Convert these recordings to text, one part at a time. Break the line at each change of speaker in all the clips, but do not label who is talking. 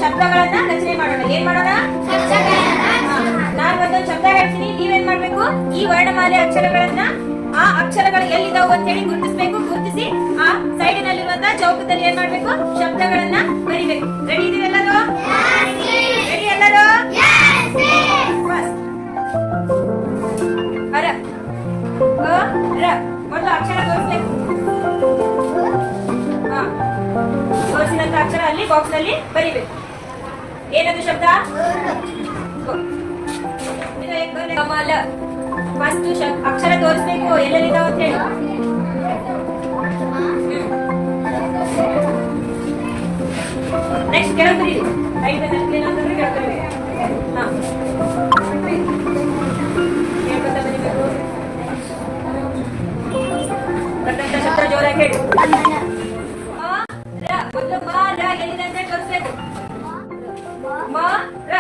ಶಬ್ದಗಳನ್ನ ರಚನೆ ಮಾಡೋಣ. ಏನ್ ಮಾಡೋಣ? ನಾನು ಒಂದೊಂದು ಶಬ್ದ ಹೇಳ್ತೀನಿ, ನೀವೇನ್ ಮಾಡ್ಬೇಕು? ಈ ವರ್ಣಮಾಲೆ ಅಕ್ಷರಗಳನ್ನ ಆ ಅಕ್ಷರಗಳು ಎಲ್ಲಿದಾವು ಅಂತ ಹೇಳಿ ಗುರುತಿಸಬೇಕು. ಗುರುತಿಸಿ ಆ ಸೈಡಿನಲ್ಲಿರುವಂತಹ ಚೌಕದಲ್ಲಿ ಏನ್ ಮಾಡ್ಬೇಕು? ಶಬ್ದಗಳನ್ನ ಬರಿಬೇಕು. ರೆಡಿ ಇದೀವಿ ಎಲ್ಲರೂ? ರೆಡಿ ಎಲ್ಲರೂ? ಅರ ರ ಮೊದಲು ಅಕ್ಷರ ತೋರಿಸ್ಬೇಕು. ತೋರಿಸಿದಂತ ಅಕ್ಷರ ಅಲ್ಲಿ ಬಾಕ್ಸ್ ನಲ್ಲಿ ಬರಿಬೇಕು. ಏನದು ಶಬ್ದ? ಕಮಲ. ಫಸ್ಟ್ ಅಕ್ಷರ ತೋರಿಸ್ಬೇಕು ಎಲ್ಲೆಲ್ಲಿದಾವ ಅಂತ ಹೇಳಿ. ನೆಕ್ಸ್ಟ್ ಕೆಳಗೆ ಬರೀರಿ. ಐದು ಏನಂತಂದ್ರೆ ಕೆಳಗೆ ಬರೀಬೇಕು. ಹೇಳ್ಕೊತ ಬರೀಬೇಕು. ಬರ್ತಂತ ಶಬ್ದ ಜೋರಾಗಿ ಹೇಳಿ. ಮೊದಲು ಮ ರ ಎಲ್ಲಿದೆ ಅಂತ ತೋರಿಸ್ಬೇಕು. ಮ ರ.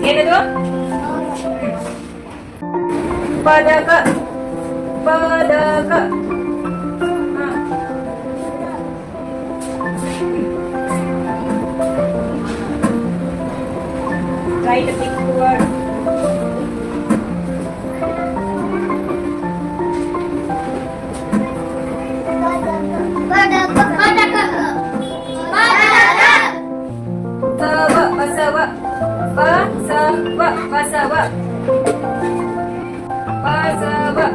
ಏನದು? ಪದಕ. ಪದಕ. Write a big word. Basava. Basava. Basava. Basava.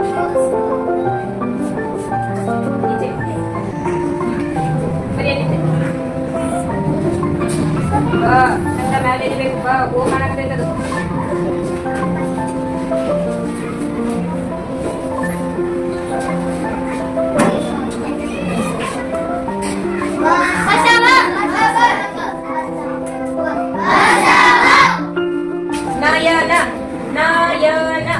ಅಂತ ಮೇಲೆ ಇರಬೇಕು. ಬಾ ಓ ಮಾಡಾಕತ್ತೈತದು. ನಯನ. ನಯನ.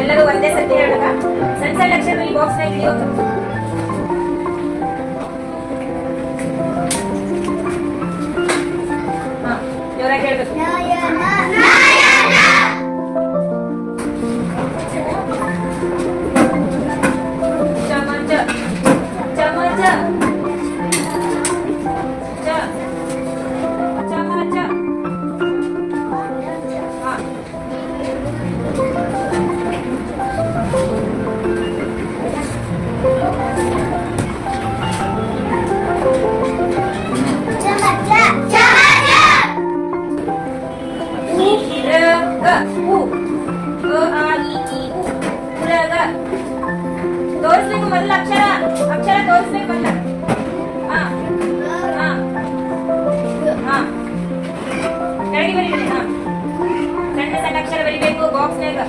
ಎಲ್ಲರೂ ಒಂದೇ ಸತಿ ಹೇಳಕ. ಸಣ್ಣ ಸಣ್ಣ ಅಕ್ಷರ ಈ ಬಾಕ್ಸ್ ನಾಗ ಹಿಡಿಯೋದು. ಜೋರಾಗಿ ಹೇಳ್ಬೇಕು. ಚಮಚ. ಚಮಚ. ಚಮಚ. ತೋರಿಸ್ಬೇಕು ಮೊದಲು ಅಕ್ಷರ. ಅಕ್ಷರ ತೋರಿಸ್ಬೇಕು ಮೊದಲ. ಕೆಳಗೆ ಬರೀಬೇಕು. ಸಣ್ಣ ಸಣ್ಣ ಅಕ್ಷರ ಬರಿಬೇಕು ಬಾಕ್ಸ್ನಾಗ.